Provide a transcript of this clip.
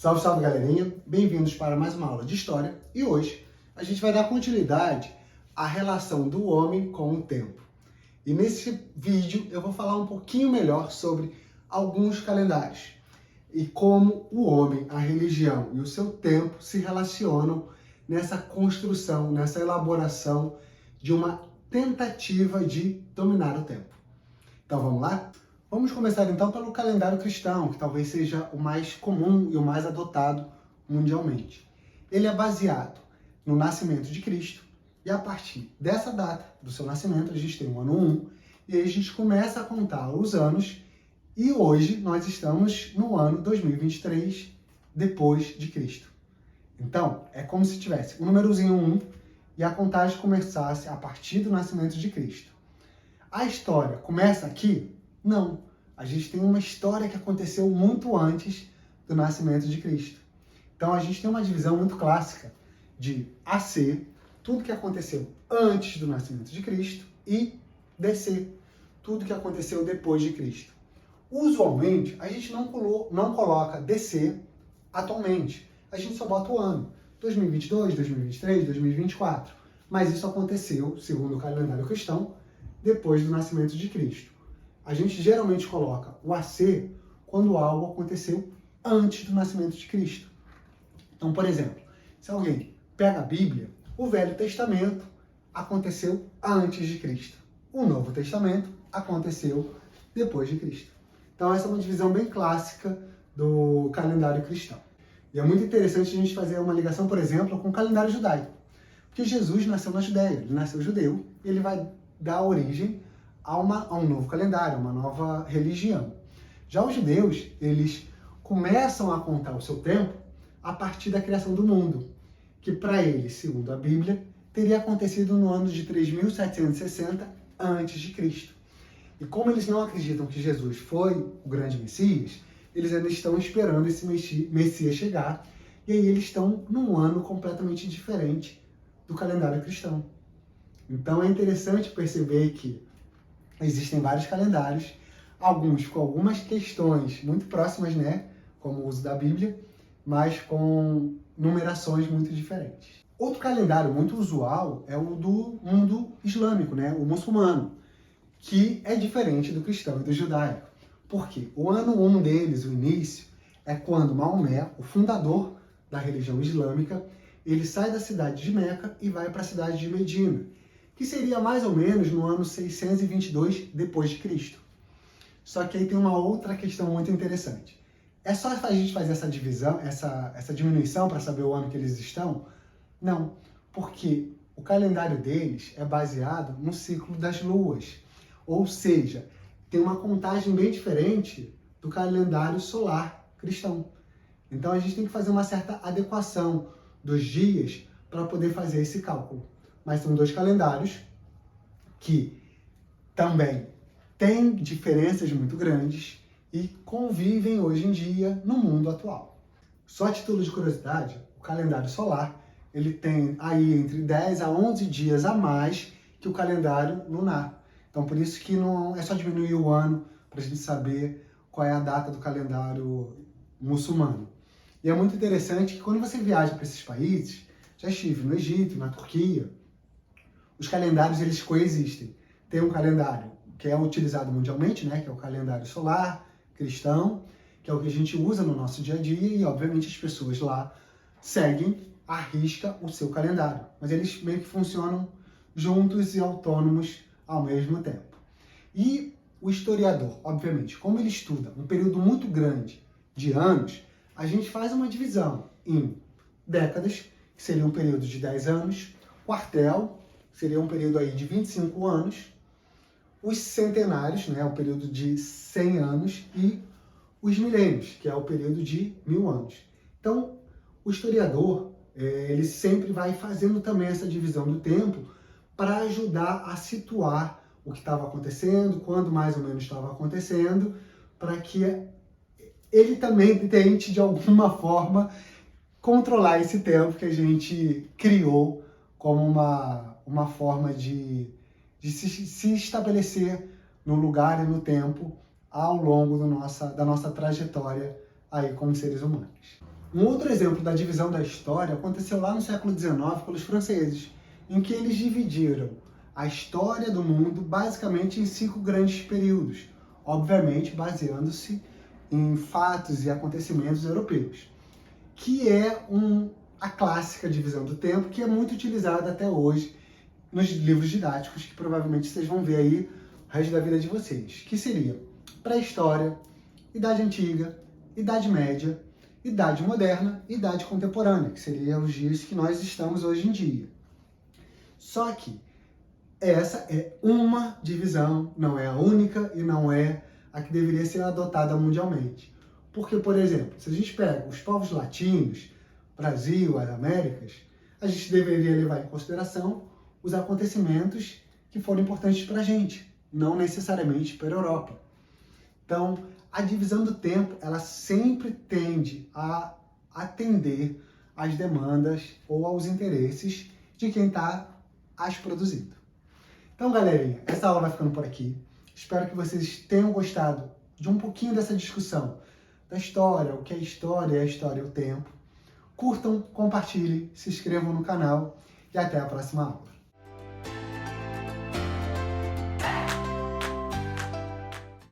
Salve, salve, galerinha! Bem-vindos para mais uma aula de História e hoje a gente vai dar continuidade à relação do homem com o tempo. E nesse vídeo eu vou falar um pouquinho melhor sobre alguns calendários e como o homem, a religião e o seu tempo se relacionam nessa construção, nessa elaboração de uma tentativa de dominar o tempo. Então vamos lá? Vamos começar então pelo calendário cristão, que talvez seja o mais comum e o mais adotado mundialmente. Ele é baseado no nascimento de Cristo e a partir dessa data do seu nascimento a gente tem o ano 1 e aí a gente começa a contar os anos e hoje nós estamos no ano 2023 depois de Cristo. Então é como se tivesse o númerozinho 1 e a contagem começasse a partir do nascimento de Cristo. A história começa aqui? Não. A gente tem uma história que aconteceu muito antes do nascimento de Cristo. Então a gente tem uma divisão muito clássica de AC, tudo que aconteceu antes do nascimento de Cristo, e DC, tudo que aconteceu depois de Cristo. Usualmente, a gente não coloca DC atualmente. A gente só bota o ano. 2022, 2023, 2024. Mas isso aconteceu, segundo o calendário cristão, depois do nascimento de Cristo. A gente geralmente coloca o AC quando algo aconteceu antes do nascimento de Cristo. Então, por exemplo, se alguém pega a Bíblia, o Velho Testamento aconteceu antes de Cristo. O Novo Testamento aconteceu depois de Cristo. Então, essa é uma divisão bem clássica do calendário cristão. E é muito interessante a gente fazer uma ligação, por exemplo, com o calendário judaico. Porque Jesus nasceu na Judéia, ele nasceu judeu, e ele vai dar origem a um novo calendário, a uma nova religião. Já os judeus, eles começam a contar o seu tempo a partir da criação do mundo, que para eles, segundo a Bíblia, teria acontecido no ano de 3760 a.C. E como eles não acreditam que Jesus foi o grande Messias, eles ainda estão esperando esse Messias chegar, e aí eles estão num ano completamente diferente do calendário cristão. Então é interessante perceber que existem vários calendários, alguns com algumas questões muito próximas, né, como o uso da Bíblia, mas com numerações muito diferentes. Outro calendário muito usual é o do mundo islâmico, né, o muçulmano, que é diferente do cristão e do judaico. Por quê? O ano 1 deles, o início, é quando Maomé, o fundador da religião islâmica, ele sai da cidade de Meca e vai para a cidade de Medina, que seria mais ou menos no ano 622 depois de Cristo. Só que aí tem uma outra questão muito interessante. É só a gente fazer essa divisão, essa diminuição para saber o ano que eles estão? Não, porque o calendário deles é baseado no ciclo das luas. Ou seja, tem uma contagem bem diferente do calendário solar cristão. Então a gente tem que fazer uma certa adequação dos dias para poder fazer esse cálculo. Mas são dois calendários que também têm diferenças muito grandes e convivem hoje em dia no mundo atual. Só a título de curiosidade, o calendário solar ele tem aí entre 10 a 11 dias a mais que o calendário lunar. Então por isso que não é só diminuir o ano para a gente saber qual é a data do calendário muçulmano. E é muito interessante que quando você viaja para esses países, já estive no Egito, na Turquia, os calendários eles coexistem. Tem um calendário que é utilizado mundialmente, né, que é o calendário solar cristão, que é o que a gente usa no nosso dia a dia e, obviamente, as pessoas lá seguem à risca o seu calendário. Mas eles meio que funcionam juntos e autônomos ao mesmo tempo. E o historiador, obviamente, como ele estuda um período muito grande de anos, a gente faz uma divisão em décadas, que seria um período de 10 anos, quartel, seria um período aí de 25 anos, os centenários, né, o período de 100 anos, e os milênios, que é o período de 1000 anos. Então, o historiador, ele sempre vai fazendo também essa divisão do tempo para ajudar a situar o que estava acontecendo, quando mais ou menos estava acontecendo, para que ele também tente, de alguma forma, controlar esse tempo que a gente criou como uma forma de se estabelecer no lugar e no tempo ao longo da nossa trajetória aí como seres humanos. Um outro exemplo da divisão da história aconteceu lá no século XIX pelos franceses, em que eles dividiram a história do mundo basicamente em 5 grandes períodos, obviamente baseando-se em fatos e acontecimentos europeus, que é a clássica divisão do tempo que é muito utilizada até hoje nos livros didáticos, que provavelmente vocês vão ver aí o resto da vida de vocês, que seria pré-história, Idade Antiga, Idade Média, Idade Moderna e Idade Contemporânea, que seriam os dias que nós estamos hoje em dia. Só que essa é uma divisão, não é a única e não é a que deveria ser adotada mundialmente. Porque, por exemplo, se a gente pega os povos latinos, Brasil, as Américas, a gente deveria levar em consideração os acontecimentos que foram importantes para a gente, não necessariamente para a Europa. Então, a divisão do tempo, ela sempre tende a atender às demandas ou aos interesses de quem está as produzindo. Então, galerinha, essa aula vai ficando por aqui. Espero que vocês tenham gostado de um pouquinho dessa discussão da história, o que é a história e o tempo. Curtam, compartilhem, se inscrevam no canal e até a próxima aula.